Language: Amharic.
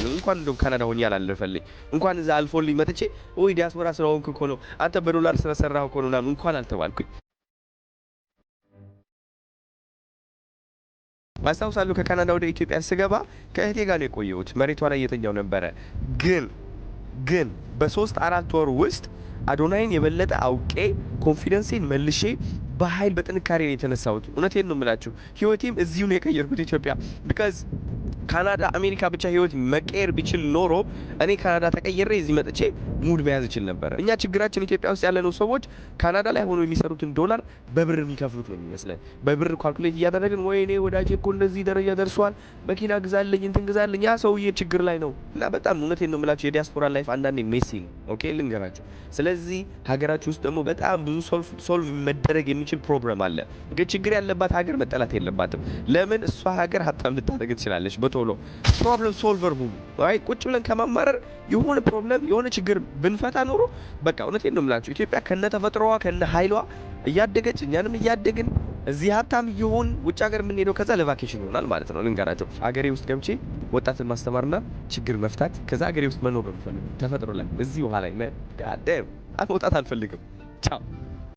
አልችልም እንኳን እንደው ካናዳ ሆኜ ያላለፈልኝ እንኳን እዛ አልፎልኝ መጥቼ ወይ ዲያስፖራ ስለሆንኩ እኮ ነው አንተ በዶላር ስለሰራህ እኮ ነው ምናምን እንኳን አልተባልኩኝ። ማስታውሳለሁ ከካናዳ ወደ ኢትዮጵያ ስገባ ከእህቴ ጋር ነው የቆየሁት። መሬቷ ላይ እየተኛው ነበረ። ግን በ3-4 ወር ውስጥ አዶናይን የበለጠ አውቄ ኮንፊደንሴን መልሼ በኃይል በጥንካሬ ነው የተነሳሁት። እውነቴን ነው የምላችሁ። ህይወቴም እዚሁ ነው የቀየርኩት ኢትዮጵያ። ቢካዝ ካናዳ አሜሪካ ብቻ ህይወት መቀየር ቢችል ኖሮ እኔ ካናዳ ተቀይሬ እዚህ መጥቼ ሙድ መያዝ እችል ነበር። እኛ ችግራችን ኢትዮጵያ ውስጥ ያለነው ሰዎች ካናዳ ላይ ሆኖ የሚሰሩትን ዶላር በብር የሚከፍሉት ነው የሚመስለን። በብር ካልኩሌት እያደረግን ወይኔ ወዳጄ እኮ እንደዚህ ደረጃ ደርሷል፣ መኪና ግዛልኝ፣ እንትን ግዛልኝ። ያ ሰውዬ ችግር ላይ ነው። እና በጣም እውነቴን ነው የምላችሁ የዲያስፖራ ላይፍ አንዳንዴ ሜሲ ነው። ኦኬ ልንገራችሁ። ስለዚህ ሀገራችሁ ውስጥ ደግሞ በጣም ብዙ ሶልቭ መደረግ የሚችል ፕሮብለም አለ። ግን ችግር ያለባት ሀገር መጠላት የለባትም። ለምን እሷ ሀገር ሀብታም ልታደርግ ትችላለች። በቶሎ ፕሮብለም ሶልቨር ሁሉ አይ ቁጭ ብለን ከማማረር የሆነ ፕሮብለም የሆነ ችግር ብንፈታ ኖሮ በቃ እውነቴን ነው የምላችሁ ኢትዮጵያ ከነ ተፈጥሮዋ ከነ ኃይሏ እያደገች እኛንም እያደግን እዚህ ሀብታም እየሆን ውጭ ሀገር የምንሄደው ከዛ ለቫኬሽን ይሆናል ማለት ነው። ልንገራቸው ሀገሬ ውስጥ ገብቼ ወጣትን ማስተማርና ችግር መፍታት ከዛ ሀገሬ ውስጥ መኖር ነው የምፈልገው። ተፈጥሮ ላይ እዚህ ውሃ ላይ መዳደር መውጣት አልፈልግም። ቻው